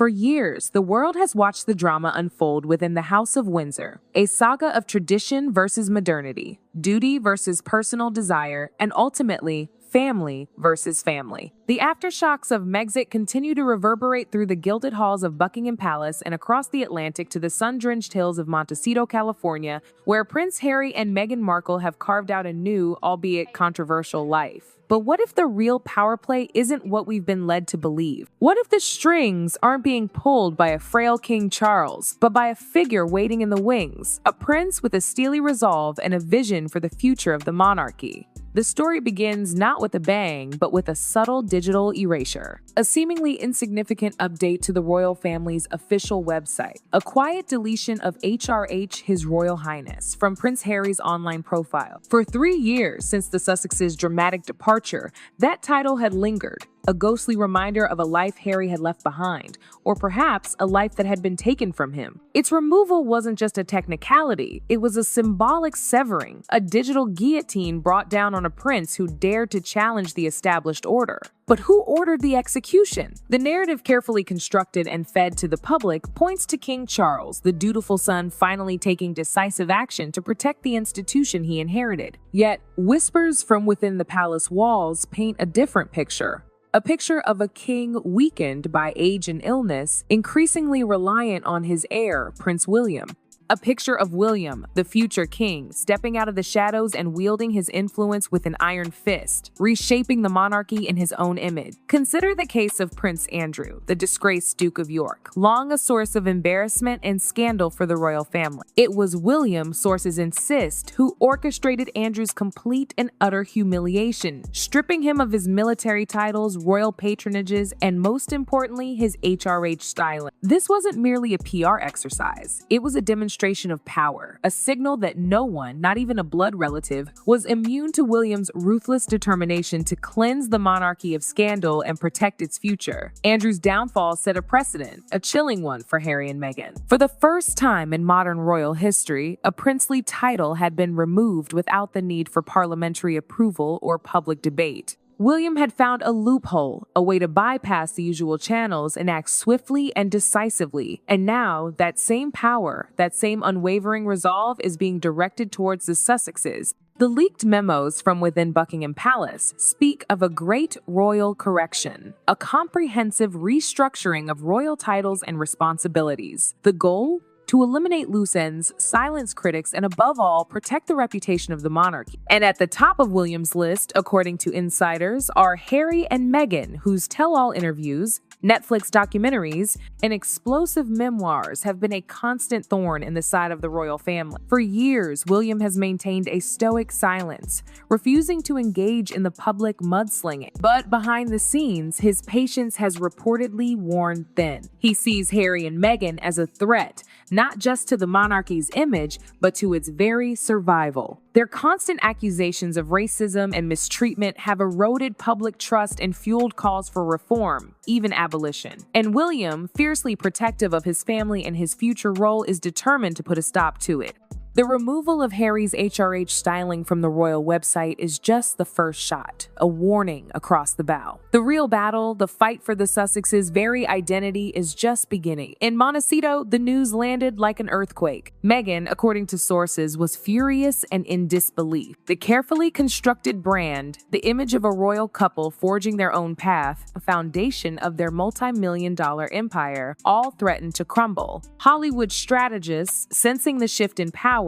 For years, the world has watched the drama unfold within the House of Windsor, a saga of tradition versus modernity, duty versus personal desire, and ultimately, family versus family. The aftershocks of Megxit continue to reverberate through the gilded halls of Buckingham Palace and across the Atlantic to the sun-drenched hills of Montecito, California, where Prince Harry and Meghan Markle have carved out a new, albeit controversial, life. But what if the real power play isn't what we've been led to believe? What if the strings aren't being pulled by a frail King Charles, but by a figure waiting in the wings, a prince with a steely resolve and a vision for the future of the monarchy? The story begins not with a bang, but with a subtle digital erasure. A seemingly insignificant update to the royal family's official website. A quiet deletion of HRH His Royal Highness from Prince Harry's online profile. For 3 years since the Sussexes' dramatic departure, that title had lingered. A ghostly reminder of a life Harry had left behind, or perhaps a life that had been taken from him. Its removal wasn't just a technicality, it was a symbolic severing, a digital guillotine brought down on a prince who dared to challenge the established order. But who ordered the execution? The narrative, carefully constructed and fed to the public, points to King Charles, the dutiful son finally taking decisive action to protect the institution he inherited. Yet, whispers from within the palace walls paint a different picture. A picture of a king weakened by age and illness, increasingly reliant on his heir, Prince William. A picture of William, the future king, stepping out of the shadows and wielding his influence with an iron fist, reshaping the monarchy in his own image. Consider the case of Prince Andrew, the disgraced Duke of York, long a source of embarrassment and scandal for the royal family. It was William, sources insist, who orchestrated Andrew's complete and utter humiliation, stripping him of his military titles, royal patronages, and most importantly, his HRH styling. This wasn't merely a PR exercise. It was a demonstration of power, a signal that no one, not even a blood relative, was immune to William's ruthless determination to cleanse the monarchy of scandal and protect its future. Andrew's downfall set a precedent, a chilling one for Harry and Meghan. For the first time in modern royal history, a princely title had been removed without the need for parliamentary approval or public debate. William had found a loophole, a way to bypass the usual channels and act swiftly and decisively. And now, that same power, that same unwavering resolve is being directed towards the Sussexes. The leaked memos from within Buckingham Palace speak of a great royal correction, a comprehensive restructuring of royal titles and responsibilities. The goal? To eliminate loose ends, silence critics, and above all, protect the reputation of the monarchy. And at the top of William's list, according to insiders, are Harry and Meghan, whose tell-all interviews, Netflix documentaries, and explosive memoirs have been a constant thorn in the side of the royal family. For years, William has maintained a stoic silence, refusing to engage in the public mudslinging. But behind the scenes, his patience has reportedly worn thin. He sees Harry and Meghan as a threat, not just to the monarchy's image, but to its very survival. Their constant accusations of racism and mistreatment have eroded public trust and fueled calls for reform, even abolition. And William, fiercely protective of his family and his future role, is determined to put a stop to it. The removal of Harry's HRH styling from the royal website is just the first shot, a warning across the bow. The real battle, the fight for the Sussexes' very identity, is just beginning. In Montecito, the news landed like an earthquake. Meghan, according to sources, was furious and in disbelief. The carefully constructed brand, the image of a royal couple forging their own path, a foundation of their multi-million-dollar empire, all threatened to crumble. Hollywood strategists, sensing the shift in power,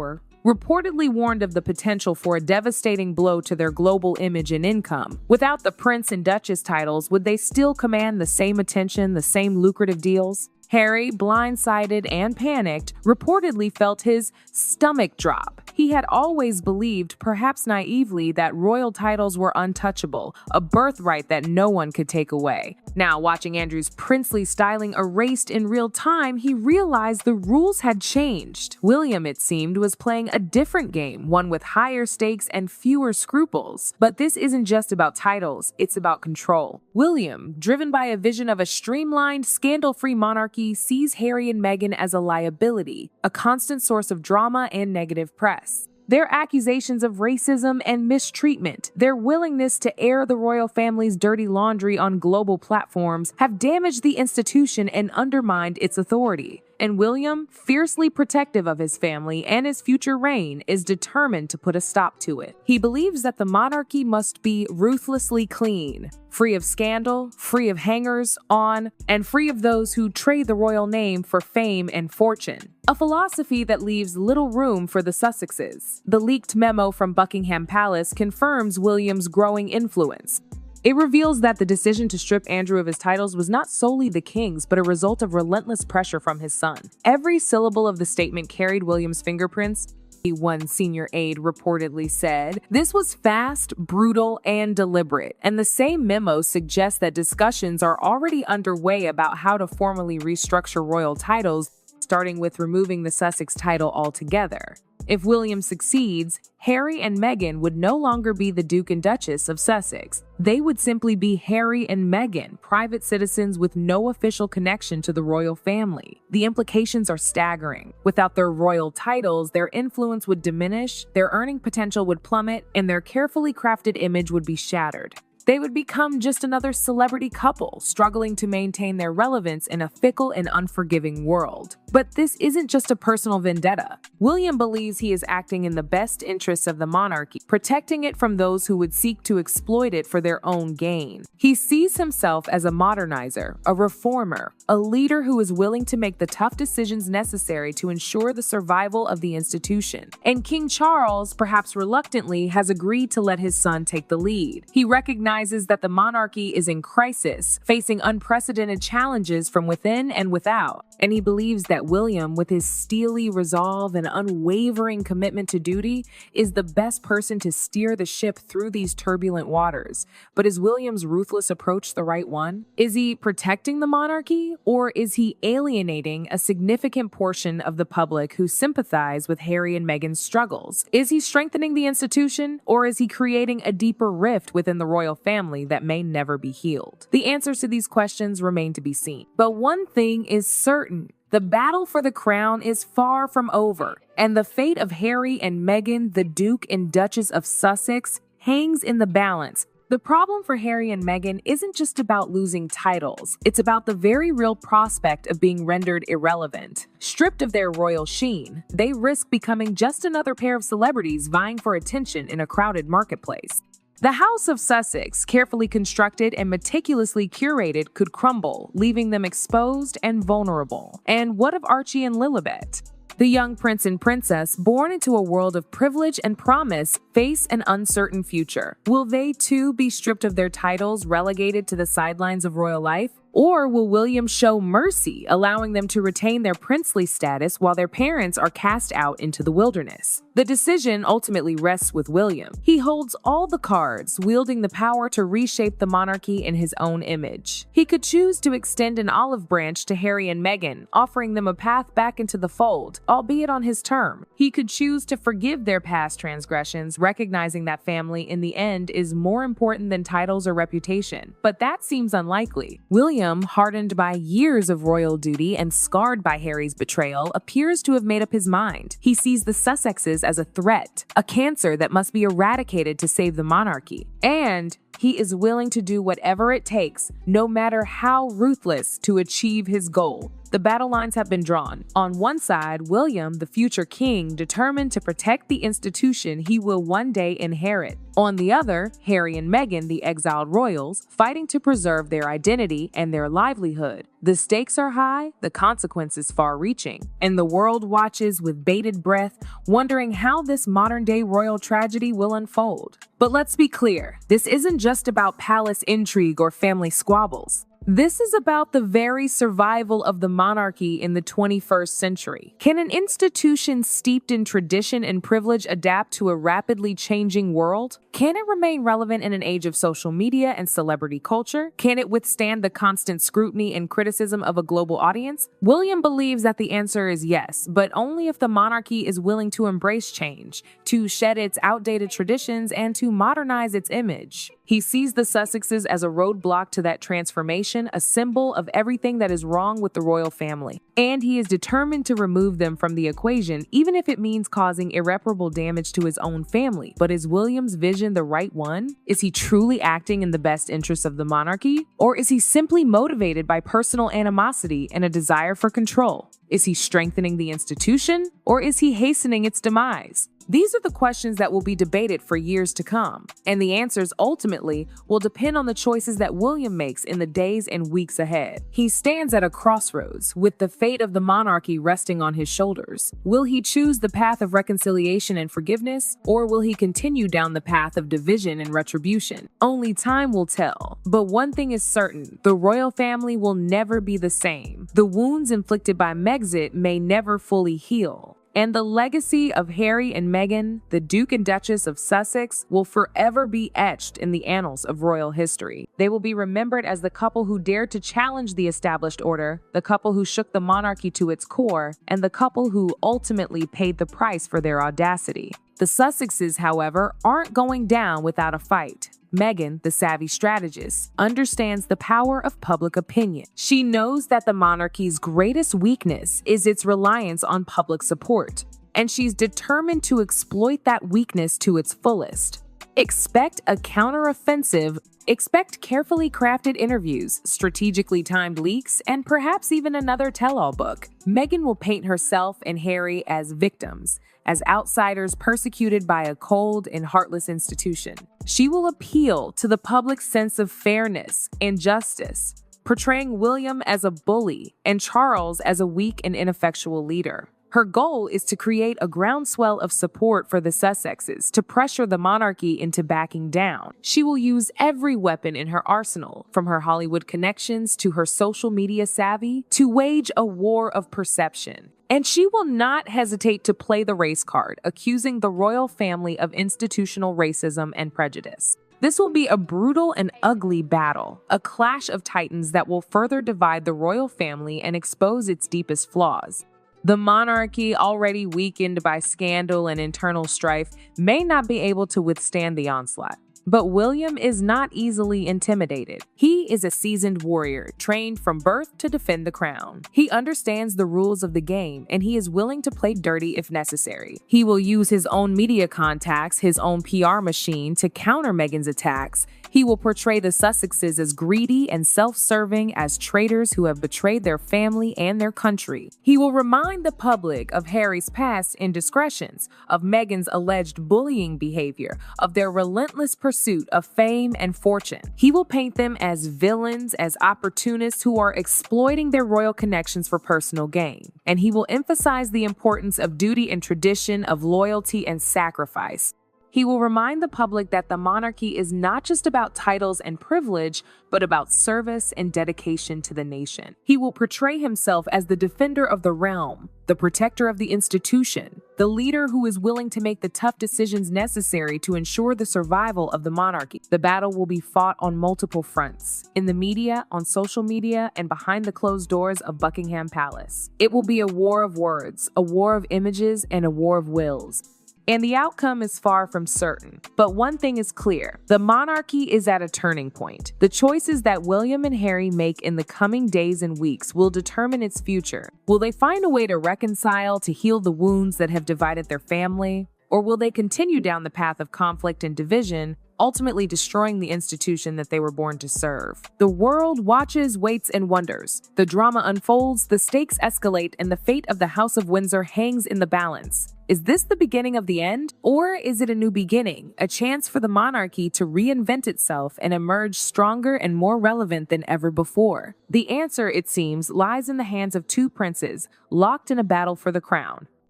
reportedly warned of the potential for a devastating blow to their global image and income. Without the prince and duchess titles, would they still command the same attention, the same lucrative deals? Harry, blindsided and panicked, reportedly felt his stomach drop. He had always believed, perhaps naively, that royal titles were untouchable, a birthright that no one could take away. Now, watching Andrew's princely styling erased in real time, he realized the rules had changed. William, it seemed, was playing a different game, one with higher stakes and fewer scruples. But this isn't just about titles, it's about control. William, driven by a vision of a streamlined, scandal-free monarchy, sees Harry and Meghan as a liability, a constant source of drama and negative press. Their accusations of racism and mistreatment, their willingness to air the royal family's dirty laundry on global platforms have damaged the institution and undermined its authority. And William, fiercely protective of his family and his future reign, is determined to put a stop to it. He believes that the monarchy must be ruthlessly clean, free of scandal, free of hangers-on, and free of those who trade the royal name for fame and fortune. A philosophy that leaves little room for the Sussexes. The leaked memo from Buckingham Palace confirms William's growing influence. It reveals that the decision to strip Andrew of his titles was not solely the king's, but a result of relentless pressure from his son. Every syllable of the statement carried William's fingerprints. One senior aide reportedly said, "This was fast, brutal, and deliberate," and the same memo suggests that discussions are already underway about how to formally restructure royal titles, starting with removing the Sussex title altogether. If William succeeds, Harry and Meghan would no longer be the Duke and Duchess of Sussex. They would simply be Harry and Meghan, private citizens with no official connection to the royal family. The implications are staggering. Without their royal titles, their influence would diminish, their earning potential would plummet, and their carefully crafted image would be shattered. They would become just another celebrity couple, struggling to maintain their relevance in a fickle and unforgiving world. But this isn't just a personal vendetta. William believes he is acting in the best interests of the monarchy, protecting it from those who would seek to exploit it for their own gain. He sees himself as a modernizer, a reformer, a leader who is willing to make the tough decisions necessary to ensure the survival of the institution. And King Charles, perhaps reluctantly, has agreed to let his son take the lead. He recognizes that the monarchy is in crisis, facing unprecedented challenges from within and without, and he believes that William, with his steely resolve and unwavering commitment to duty, is the best person to steer the ship through these turbulent waters. But is William's ruthless approach the right one? Is he protecting the monarchy, or is he alienating a significant portion of the public who sympathize with Harry and Meghan's struggles? Is he strengthening the institution, or is he creating a deeper rift within the royal family that may never be healed? The answers to these questions remain to be seen. But one thing is certain. The battle for the crown is far from over, and the fate of Harry and Meghan, the Duke and Duchess of Sussex, hangs in the balance. The problem for Harry and Meghan isn't just about losing titles, it's about the very real prospect of being rendered irrelevant. Stripped of their royal sheen, they risk becoming just another pair of celebrities vying for attention in a crowded marketplace. The House of Sussex, carefully constructed and meticulously curated, could crumble, leaving them exposed and vulnerable. And what of Archie and Lilibet? The young prince and princess, born into a world of privilege and promise, face an uncertain future. Will they too be stripped of their titles, relegated to the sidelines of royal life? Or will William show mercy, allowing them to retain their princely status while their parents are cast out into the wilderness? The decision ultimately rests with William. He holds all the cards, wielding the power to reshape the monarchy in his own image. He could choose to extend an olive branch to Harry and Meghan, offering them a path back into the fold, albeit on his term. He could choose to forgive their past transgressions, recognizing that family in the end is more important than titles or reputation. But that seems unlikely. William, hardened by years of royal duty and scarred by Harry's betrayal, appears to have made up his mind. He sees the Sussexes as a threat, a cancer that must be eradicated to save the monarchy. And he is willing to do whatever it takes, no matter how ruthless, to achieve his goal. The battle lines have been drawn. On one side, William, the future king, determined to protect the institution he will one day inherit. On the other, Harry and Meghan, the exiled royals, fighting to preserve their identity and their livelihood. The stakes are high, the consequences far-reaching, and the world watches with bated breath, wondering how this modern-day royal tragedy will unfold. But let's be clear, this isn't just about palace intrigue or family squabbles. This is about the very survival of the monarchy in the 21st century. Can an institution steeped in tradition and privilege adapt to a rapidly changing world? Can it remain relevant in an age of social media and celebrity culture? Can it withstand the constant scrutiny and criticism of a global audience? William believes that the answer is yes, but only if the monarchy is willing to embrace change, to shed its outdated traditions, and to modernize its image. He sees the Sussexes as a roadblock to that transformation, tradition, a symbol of everything that is wrong with the royal family. And he is determined to remove them from the equation, even if it means causing irreparable damage to his own family. But is William's vision the right one? Is he truly acting in the best interests of the monarchy? Or is he simply motivated by personal animosity and a desire for control? Is he strengthening the institution, or is he hastening its demise? These are the questions that will be debated for years to come, and the answers ultimately will depend on the choices that William makes in the days and weeks ahead. He stands at a crossroads, with the fate of the monarchy resting on his shoulders. Will he choose the path of reconciliation and forgiveness, or will he continue down the path of division and retribution? Only time will tell, but one thing is certain: the royal family will never be the same. The wounds inflicted by Meghan may never fully heal. And the legacy of Harry and Meghan, the Duke and Duchess of Sussex, will forever be etched in the annals of royal history. They will be remembered as the couple who dared to challenge the established order, the couple who shook the monarchy to its core, and the couple who ultimately paid the price for their audacity. The Sussexes, however, aren't going down without a fight. Meghan, the savvy strategist, understands the power of public opinion. She knows that the monarchy's greatest weakness is its reliance on public support, and she's determined to exploit that weakness to its fullest. Expect a counteroffensive. Expect carefully crafted interviews, strategically timed leaks, and perhaps even another tell-all book. Meghan will paint herself and Harry as victims, as outsiders persecuted by a cold and heartless institution. She will appeal to the public's sense of fairness and justice, portraying William as a bully and Charles as a weak and ineffectual leader. Her goal is to create a groundswell of support for the Sussexes to pressure the monarchy into backing down. She will use every weapon in her arsenal, from her Hollywood connections to her social media savvy, to wage a war of perception. And she will not hesitate to play the race card, accusing the royal family of institutional racism and prejudice. This will be a brutal and ugly battle, a clash of titans that will further divide the royal family and expose its deepest flaws. The monarchy, already weakened by scandal and internal strife, may not be able to withstand the onslaught. But William is not easily intimidated. He is a seasoned warrior, trained from birth to defend the crown. He understands the rules of the game, and he is willing to play dirty if necessary. He will use his own media contacts, his own PR machine, to counter Meghan's attacks. He will portray the Sussexes as greedy and self-serving, as traitors who have betrayed their family and their country. He will remind the public of Harry's past indiscretions, of Meghan's alleged bullying behavior, of their relentless pursuit of fame and fortune. He will paint them as villains, as opportunists who are exploiting their royal connections for personal gain. And he will emphasize the importance of duty and tradition, of loyalty and sacrifice. He will remind the public that the monarchy is not just about titles and privilege, but about service and dedication to the nation. He will portray himself as the defender of the realm, the protector of the institution, the leader who is willing to make the tough decisions necessary to ensure the survival of the monarchy. The battle will be fought on multiple fronts: in the media, on social media, and behind the closed doors of Buckingham Palace. It will be a war of words, a war of images, and a war of wills. And the outcome is far from certain. But one thing is clear: the monarchy is at a turning point. The choices that William and Harry make in the coming days and weeks will determine its future. Will they find a way to reconcile, to heal the wounds that have divided their family? Or will they continue down the path of conflict and division, ultimately destroying the institution that they were born to serve? The world watches, waits, and wonders. The drama unfolds, the stakes escalate, and the fate of the House of Windsor hangs in the balance. Is this the beginning of the end? Or is it a new beginning, a chance for the monarchy to reinvent itself and emerge stronger and more relevant than ever before? The answer, it seems, lies in the hands of two princes, locked in a battle for the crown.